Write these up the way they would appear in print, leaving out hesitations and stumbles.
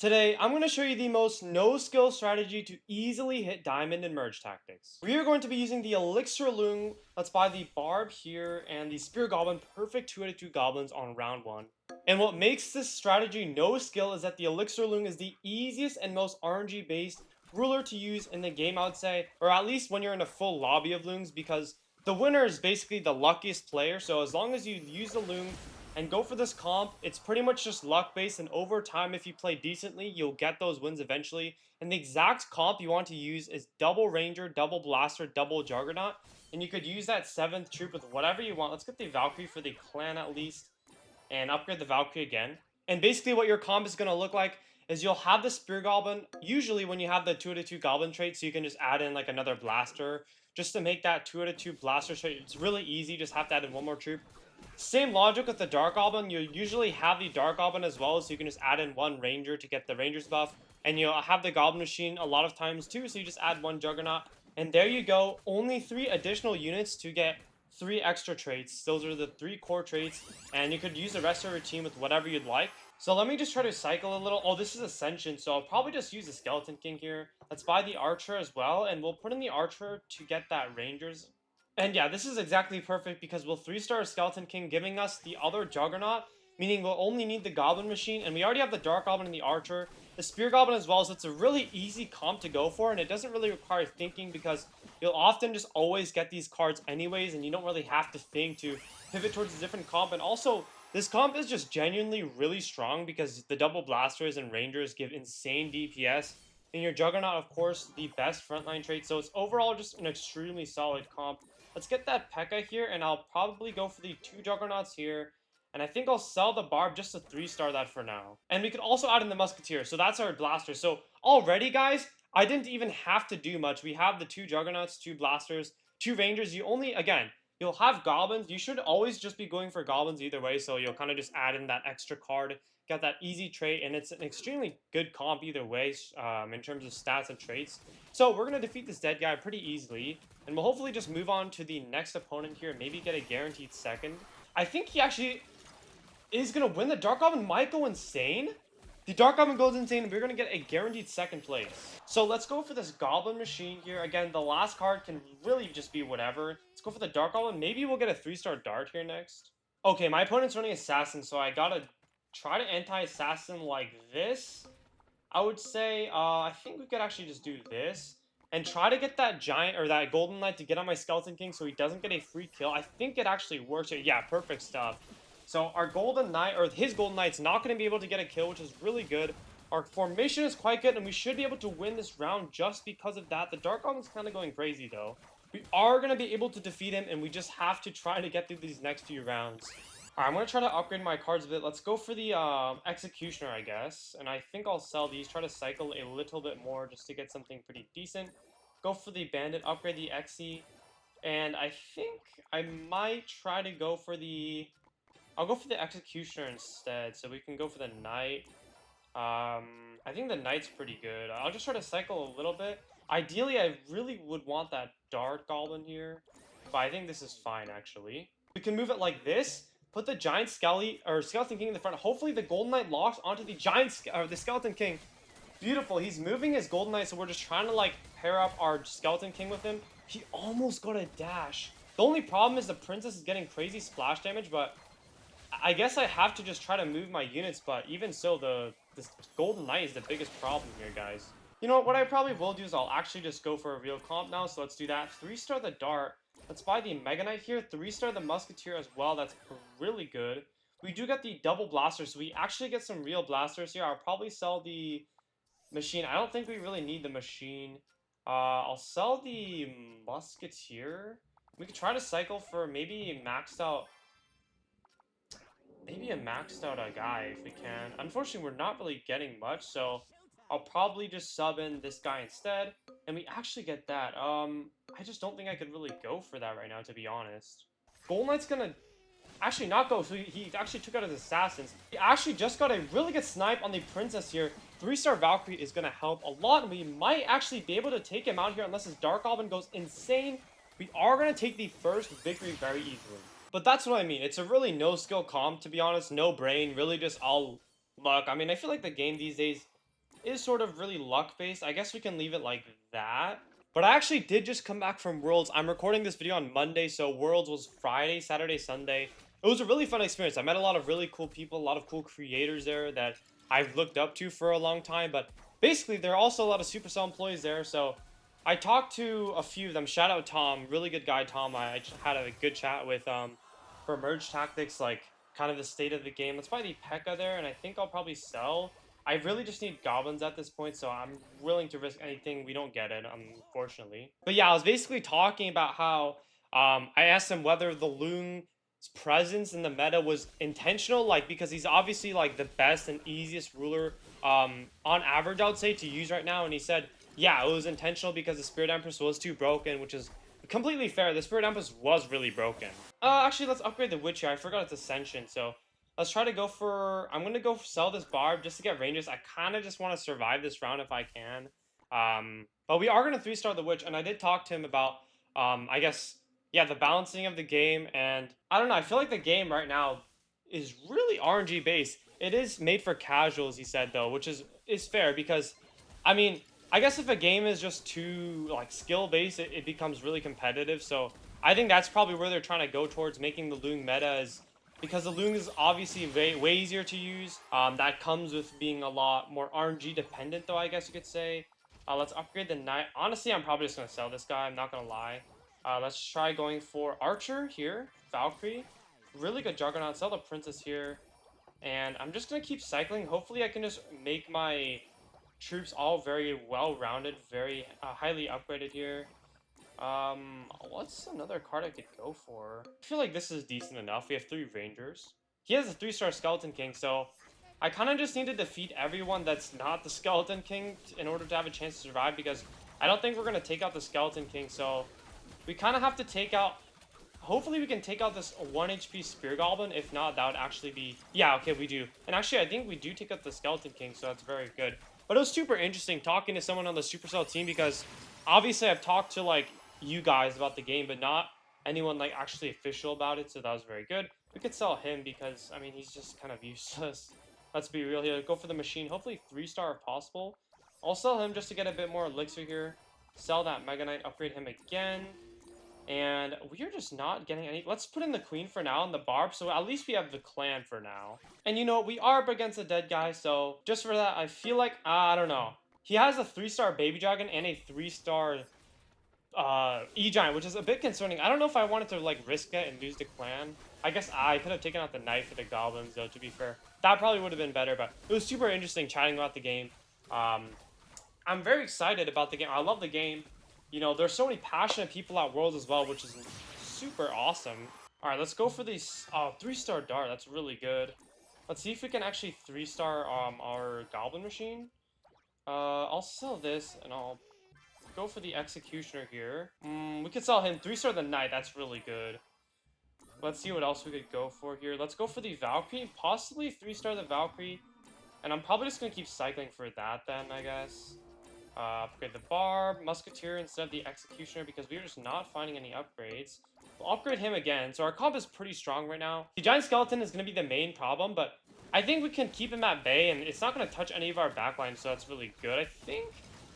Today, I'm going to show you the most no-skill strategy to easily hit diamond in merge tactics. We are going to be using the elixir loom. Let's buy the barb here and the spear goblin, perfect 2 out of 2 goblins on round 1. And what makes this strategy no skill is that the elixir loom is the easiest and most RNG based ruler to use in the game, I would say, or at least when you're in a full lobby of looms, because the winner is basically the luckiest player. So as long as you use the loom and go for this comp, it's pretty much just luck based, and over time, if you play decently, you'll get those wins eventually. And the exact comp you want to use is double ranger, double blaster, double juggernaut, and you could use that 7th troop with whatever you want. Let's get the Valkyrie for the clan at least and upgrade the Valkyrie again. And basically what your comp is going to look like is you'll have the Spear Goblin, usually when you have the 2 out of 2 Goblin trait, so you can just add in like another Blaster, just to make that 2 out of 2 Blaster trait. It's really easy, just have to add in one more troop. Same logic with the Dark Goblin, you usually have the Dark Goblin as well, so you can just add in one Ranger to get the Ranger's buff. And you'll have the Goblin Machine a lot of times too, so you just add one Juggernaut. And there you go, only 3 additional units to get 3 extra traits. Those are the 3 core traits, and you could use the rest of your team with whatever you'd like. So let me just try to cycle a little. Oh, this is Ascension, so I'll probably just use the Skeleton King here. Let's buy the Archer as well, and we'll put in the Archer to get that Rangers. And yeah, this is exactly perfect because we'll 3-star Skeleton King, giving us the other Juggernaut, meaning we'll only need the Goblin Machine, and we already have the Dark Goblin and the Archer, the Spear Goblin as well, so it's a really easy comp to go for, and it doesn't really require thinking because you'll often just always get these cards anyways, and you don't really have to think to pivot towards a different comp. And also, this comp is just genuinely really strong because the double blasters and rangers give insane DPS, and your Juggernaut, of course, the best frontline trait, so it's overall just an extremely solid comp. Let's get that P.E.K.K.A here, and I'll probably go for the 2 Juggernauts here. And I think I'll sell the Barb just to 3-star that for now. And we could also add in the Musketeer, so that's our Blaster. So already, guys, I didn't even have to do much. We have the 2 Juggernauts, 2 Blasters, 2 Rangers. You only, again, you'll have Goblins. You should always just be going for Goblins either way, so you'll kind of just add in that extra card, get that easy trait, and it's an extremely good comp either way in terms of stats and traits. So we're going to defeat this dead guy pretty easily. And we'll hopefully just move on to the next opponent here. Maybe get a guaranteed second. I think he actually is going to win. The Dark Goblin might go insane. The Dark Goblin goes insane, and we're going to get a guaranteed second place. So let's go for this Goblin Machine here. Again, the last card can really just be whatever. Let's go for the Dark Goblin. Maybe we'll get a 3-star Dart here next. Okay, my opponent's running Assassin, so I got to try to anti-Assassin like this. I would say, I think we could actually just do this. And try to get that giant or that golden knight to get on my skeleton king so he doesn't get a free kill. I think it actually works. Yeah, perfect stuff. So our golden knight, or his golden knight's not going to be able to get a kill, which is really good. Our formation is quite good, and we should be able to win this round just because of that. The Dark Goblin's kind of going crazy, though. We are going to be able to defeat him, and we just have to try to get through these next few rounds. Alright, I'm going to try to upgrade my cards a bit. Let's go for the Executioner, I guess. And I think I'll sell these, try to cycle a little bit more just to get something pretty decent. Go for the Bandit, upgrade the Exy. And I think I might try to go for the... I'll go for the Executioner instead, so we can go for the Knight. I think the Knight's pretty good. I'll just try to cycle a little bit. Ideally, I really would want that Dark Goblin here, but I think this is fine, actually. We can move it like this. Put the Giant Skeleton King in the front. Hopefully the Golden Knight locks onto the the Skeleton King. Beautiful. He's moving his Golden Knight, so we're just trying to, like, pair up our Skeleton King with him. He almost got a dash. The only problem is the Princess is getting crazy splash damage, but I guess I have to just try to move my units, but even so, this Golden Knight is the biggest problem here, guys. You know what I probably will do is I'll actually just go for a real comp now, so let's do that. 3-star the Dart. Let's buy the Mega Knight here. 3-star the Musketeer as well. That's really good. We do get the double blaster, so we actually get some real blasters here. I'll probably sell the machine. I don't think we really need the machine. I'll sell the Musketeer. We could try to cycle for maybe a maxed out guy if we can. Unfortunately, we're not really getting much, so I'll probably just sub in this guy instead, and we actually get that. I just don't think I could really go for that right now, to be honest. Golden Knight's gonna actually not go, so he actually took out his assassins. He actually just got a really good snipe on the Princess here. 3-star Valkyrie is gonna help a lot, and we might actually be able to take him out here unless his Dark Goblin goes insane. We are gonna take the first victory very easily. But that's what I mean. It's a really no-skill comp, to be honest. No brain. Really just all luck. I mean, I feel like the game these days is sort of really luck based. I guess we can leave it like that. But I actually did just come back from Worlds. I'm recording this video on Monday, so Worlds was Friday, Saturday, Sunday. It was a really fun experience. I met a lot of really cool people, a lot of cool creators there that I've looked up to for a long time. But basically, there are also a lot of Supercell employees there, so I talked to a few of them. Shout out Tom, really good guy, Tom. I just had a good chat with for merge tactics, like kind of the state of the game. Let's buy the P.E.K.K.A there, and I think I'll probably sell. I really just need goblins at this point, so I'm willing to risk anything. We don't get it, unfortunately. But yeah, I was basically talking about how I asked him whether the Loon's presence in the meta was intentional, like because he's obviously like the best and easiest ruler on average, I would say, to use right now, and he said, yeah, it was intentional because the Spirit Empress was too broken, which is completely fair. The Spirit Empress was really broken. Actually, let's upgrade the Witch here. I forgot it's Ascension, so let's try to go for... I'm going to go sell this Barb just to get ranges. I kind of just want to survive this round if I can. But we are going to 3-star the Witch, and I did talk to him about, I guess, yeah, the balancing of the game. And I don't know, I feel like the game right now is really RNG based. It is made for casuals, he said, though, which is fair because, I mean, I guess if a game is just too, like, skill-based, it becomes really competitive. So I think that's probably where they're trying to go towards, making the Loong meta, is because the Loong is obviously way easier to use. That comes with being a lot more RNG dependent, though, I guess you could say. Let's upgrade the Knight. Honestly, I'm probably just going to sell this guy. I'm not going to lie. Let's try going for Archer here. Valkyrie. Really good Juggernaut. Sell the Princess here. And I'm just going to keep cycling. Hopefully, I can just make my troops all very well-rounded, very highly upgraded here. What's another card I could go for? I feel like this is decent enough. We have 3 Rangers. He has a 3-star Skeleton King, so I kind of just need to defeat everyone that's not the Skeleton King in order to have a chance to survive, because I don't think we're going to take out the Skeleton King, so we kind of have to take out... Hopefully we can take out this 1 HP Spear Goblin. If not, that would actually be... Yeah, okay, we do. And actually, I think we do take out the Skeleton King, so that's very good. But it was super interesting talking to someone on the Supercell team, because obviously I've talked to, like, you guys about the game, but not anyone, like, actually official about it, so that was very good. We could sell him because, I mean, he's just kind of useless. Let's be real here. Go for the machine. Hopefully 3-star if possible. I'll sell him just to get a bit more elixir here. Sell that Mega Knight, upgrade him again. And we are just not getting any... Let's put in the Queen for now and the Barb, so at least we have the Clan for now. And you know, we are up against a dead guy, so just for that, I feel like... I don't know. He has a 3-star Baby Dragon and a 3-star E-Giant, which is a bit concerning. I don't know if I wanted to, like, risk it and lose the Clan. I guess I could have taken out the Knight for the Goblins, though, to be fair. That probably would have been better, but it was super interesting chatting about the game. I'm very excited about the game. I love the game. You know, there's so many passionate people at Worlds as well, which is super awesome. All right, let's go for these 3-star Dart. That's really good. Let's see if we can actually 3-star our Goblin Machine. I'll sell this, and I'll go for the Executioner here. We could sell him 3-star the Knight. That's really good. Let's see what else we could go for here. Let's go for the Valkyrie. Possibly 3-star the Valkyrie. And I'm probably just going to keep cycling for that then, I guess. Upgrade the Barb, Musketeer instead of the Executioner, because we're just not finding any upgrades. We'll upgrade him again, so our comp is pretty strong right now. The Giant Skeleton is going to be the main problem, but I think we can keep him at bay, and it's not going to touch any of our backlines, so that's really good, I think.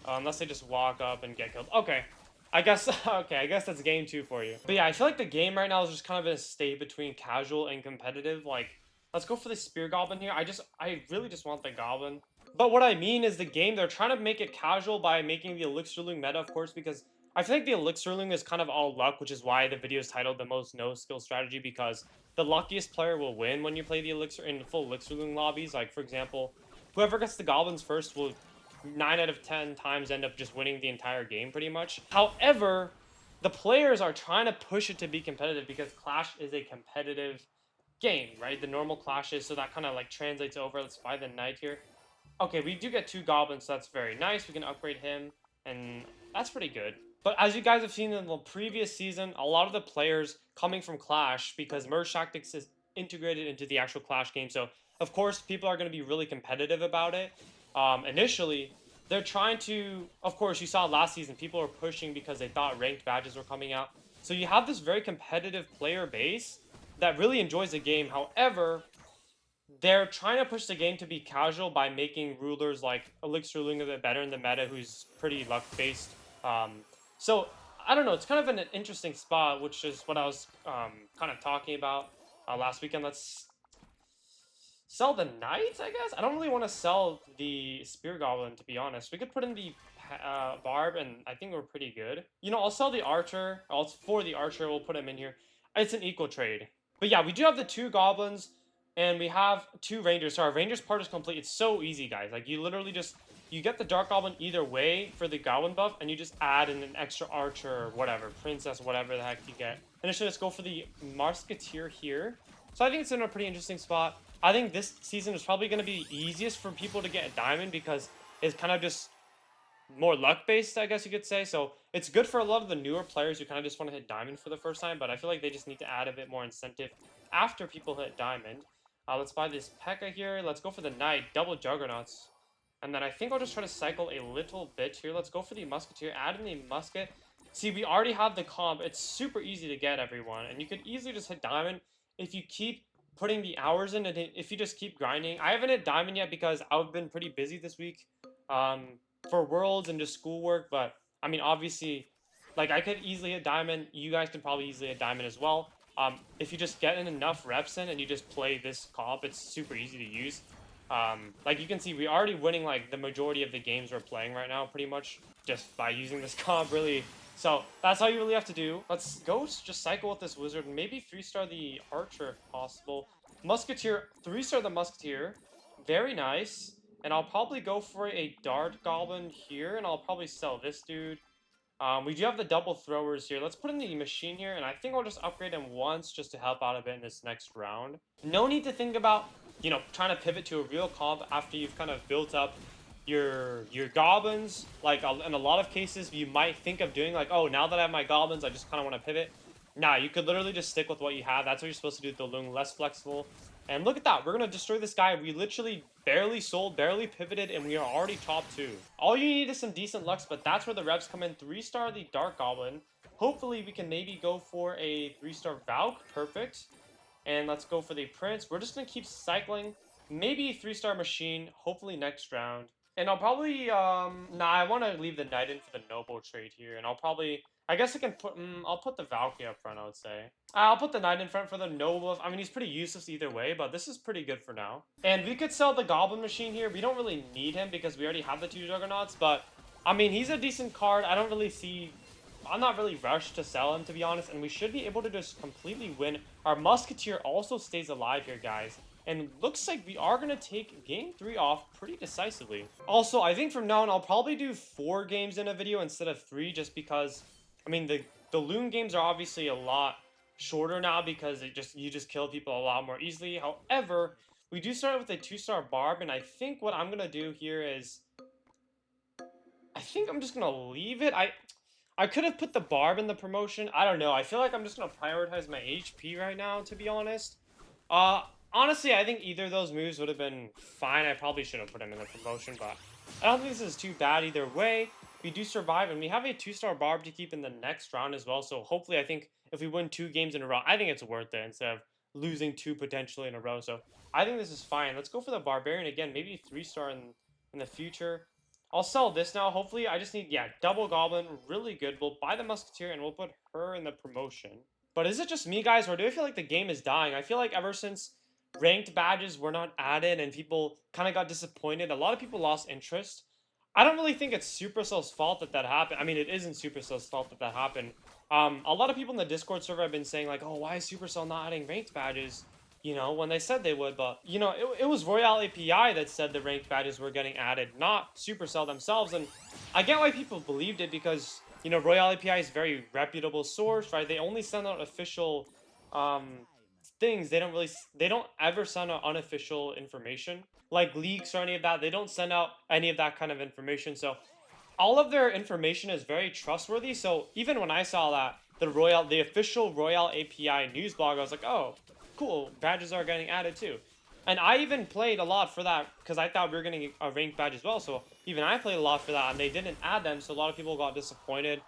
Unless they just walk up and get killed. Okay. I guess, okay, I guess that's game 2 for you. But yeah, I feel like the game right now is just kind of in a state between casual and competitive. Like, let's go for the Spear Goblin here. I really just want the Goblin. But what I mean is the game, they're trying to make it casual by making the Elixir Loong meta, of course, because I feel like the Elixir Loong is kind of all luck, which is why the video is titled The Most No Skill Strategy, because the luckiest player will win when you play the Elixir in full Elixir Loong lobbies. Like, for example, whoever gets the Goblins first will 9 out of 10 times end up just winning the entire game, pretty much. However, the players are trying to push it to be competitive because Clash is a competitive game, right? The normal Clash is, so that kind of like translates over. Let's buy the Knight here. Okay, we do get 2 Goblins, so that's very nice. We can upgrade him, and that's pretty good. But as you guys have seen in the previous season, a lot of the players coming from Clash, because Merge Tactics is integrated into the actual Clash game, so of course people are going to be really competitive about it. Initially, they're trying to... Of course, you saw last season, people were pushing because they thought ranked badges were coming out. So you have this very competitive player base that really enjoys the game. However, they're trying to push the game to be casual by making rulers like Elixir Lung a bit better in the meta, who's pretty luck based. So I don't know. It's kind of an interesting spot, which is what I was kind of talking about last weekend. Let's sell the knights, I guess. I don't really want to sell the spear goblin, to be honest. We could put in the barb, and I think we're pretty good. You know, I'll sell the archer. For the archer, we'll put him in here. It's an equal trade. But yeah, we do have the 2 goblins, and we have 2 rangers. So our rangers part is complete. It's so easy, guys. Like, you literally just... You get the dark goblin either way for the goblin buff, and you just add in an extra archer or whatever. Princess, whatever the heck you get. And it should just go for the musketeer here. So I think it's in a pretty interesting spot. I think this season is probably going to be easiest for people to get a diamond because it's kind of just more luck-based, I guess you could say. So it's good for a lot of the newer players who kind of just want to hit diamond for the first time, but I feel like they just need to add a bit more incentive after people hit diamond. Let's buy this P.E.K.K.A here. Let's go for the knight, double juggernauts. And then I think I'll just try to cycle a little bit here. Let's go for the musketeer, add in the musket. See, we already have the comp. It's super easy to get, everyone. And you could easily just hit diamond if you keep putting the hours in, and if you just keep grinding. I haven't hit diamond yet because I've been pretty busy this week for worlds and just schoolwork. But, I mean, obviously, like, I could easily hit diamond. You guys can probably easily hit diamond as well. If you just get in enough reps in and you just play this comp, it's super easy to use. Like you can see, we're already winning like the majority of the games we're playing right now, pretty much just by using this comp, really. So that's all you really have to do. Let's go just cycle with this wizard, maybe 3-star the archer if possible. Musketeer, 3-star the musketeer, very nice. And I'll probably go for a dart goblin here, and I'll probably sell this dude. We do have the double throwers here. Let's put in the machine here, and I think I'll just upgrade him once just to help out a bit in this next round. No need to think about, you know, trying to pivot to a real comp after you've kind of built up your goblins. Like, in a lot of cases, you might think of doing like, oh, now that I have my goblins, I just kind of want to pivot. Nah, you could literally just stick with what you have. That's what you're supposed to do with the Lung, less flexible. And look at that. We're going to destroy this guy. We literally barely sold, barely pivoted, and we are already top 2. All you need is some decent lucks, but that's where the reps come in. 3-star the Dark Goblin. Hopefully, we can maybe go for a 3-star Valk. Perfect. And let's go for the Prince. We're just going to keep cycling. Maybe a 3-star Machine. Hopefully next round. And I'll probably, I want to leave the Knight in for the Noble trade here. And I'll probably... I guess I can put, I'll put the Valkyrie up front, I would say. I'll put the Knight in front for the Noble. I mean, he's pretty useless either way, but this is pretty good for now. And we could sell the Goblin Machine here. We don't really need him because we already have the 2 Juggernauts, but, I mean, he's a decent card. I don't really see... I'm not really rushed to sell him, to be honest, and we should be able to just completely win. Our Musketeer also stays alive here, guys. And looks like we are going to take Game 3 off pretty decisively. Also, I think from now on, I'll probably do 4 games in a video instead of 3, just because... I mean, the Loon games are obviously a lot shorter now because you just kill people a lot more easily. However, we do start with a 2-star Barb, and I think what I'm gonna do here is, I think I'm just gonna leave it. I could have put the Barb in the promotion. I don't know. I feel like I'm just gonna prioritize my HP right now, to be honest. Honestly, I think either of those moves would have been fine. I probably should have put him in the promotion, but I don't think this is too bad either way. We do survive, and we have a 2-star Barb to keep in the next round as well. So hopefully, I think if we win 2 games in a row, I think it's worth it instead of losing 2 potentially in a row. So I think this is fine. Let's go for the Barbarian again. Maybe 3-star in the future. I'll sell this now. Hopefully, I just need, yeah, double Goblin. Really good. We'll buy the Musketeer, and we'll put her in the promotion. But is it just me, guys, or do I feel like the game is dying? I feel like ever since ranked badges were not added and people kind of got disappointed, a lot of people lost interest. I don't really think it's Supercell's fault that happened. I mean, it isn't Supercell's fault that happened. A lot of people in the Discord server have been saying, like, oh, why is Supercell not adding ranked badges? You know, when they said they would. But, you know, it was Royale API that said the ranked badges were getting added, not Supercell themselves. And I get why people believed it because, you know, Royale API is a very reputable source, right? They only send out official things. They don't ever send out unofficial information. Like leaks or any of that. They don't send out any of that kind of information. So all of their information is very trustworthy. So even when I saw that the official Royale API news blog, I was like, oh, cool, badges are getting added too. And I even played a lot for that because I thought we were getting a ranked badge as well. So even I played a lot for that, and they didn't add them. So a lot of people got disappointed.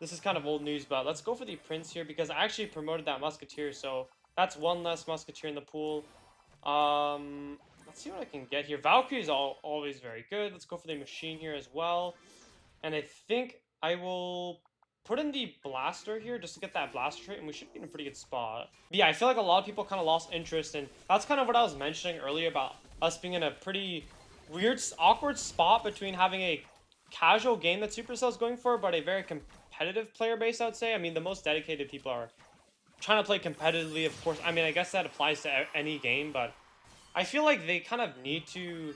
This is kind of old news, but let's go for the Prince here because I actually promoted that Musketeer. So that's one less Musketeer in the pool. Let's see what I can get here. Valkyrie is always very good. Let's go for the machine here as well. And I think I will put in the blaster here just to get that blaster trait, and we should be in a pretty good spot. But yeah, I feel like a lot of people kind of lost interest, and that's kind of what I was mentioning earlier about us being in a pretty weird, awkward spot between having a casual game that Supercell's going for, but a very competitive player base, I would say. I mean, the most dedicated people are trying to play competitively, of course. I mean, I guess that applies to any game, but I feel like they kind of need to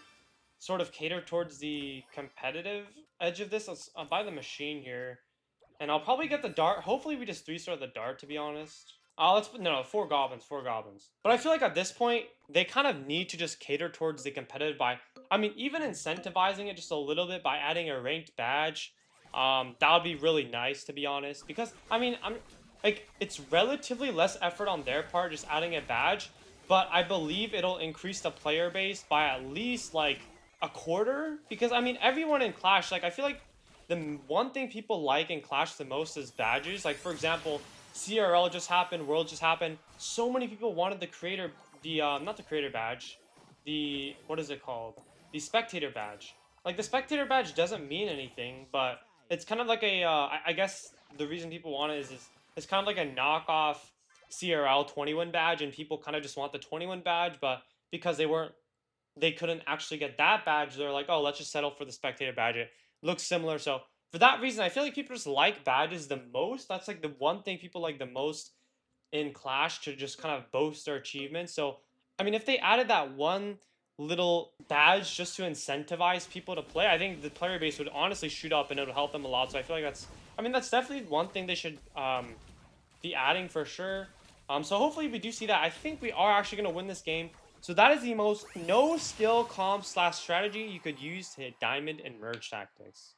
sort of cater towards the competitive edge of this. I'll buy the machine here. And I'll probably get the dart. Hopefully we just 3-star the dart, to be honest. Let's put, no, 4 goblins, 4 goblins. But I feel like at this point, they kind of need to just cater towards the competitive by, I mean, even incentivizing it just a little bit by adding a ranked badge. That would be really nice, to be honest. Because, I mean, like, it's relatively less effort on their part just adding a badge. But I believe it'll increase the player base by at least, like, a quarter. Because, I mean, everyone in Clash, like, I feel like the one thing people like in Clash the most is badges. Like, for example, CRL just happened, World just happened. So many people wanted the creator, not the creator badge, the, what is it called? The spectator badge. Like, the spectator badge doesn't mean anything, but it's kind of like a, I guess the reason people want it is it's kind of like a knockoff CRL 21 badge, and people kind of just want the 21 badge, but because they couldn't actually get that badge, they're like, oh, let's just settle for the spectator badge. It looks similar. So for that reason, I feel like people just like badges the most. That's like the one thing people like the most in Clash to just kind of boast their achievements. So, I mean, if they added that one little badge just to incentivize people to play, I think the player base would honestly shoot up and it would help them a lot. So I feel like I mean, that's definitely one thing they should be adding for sure. So hopefully we do see that. I think we are actually going to win this game. So that is the most no skill comp / strategy you could use to hit diamond and merge tactics.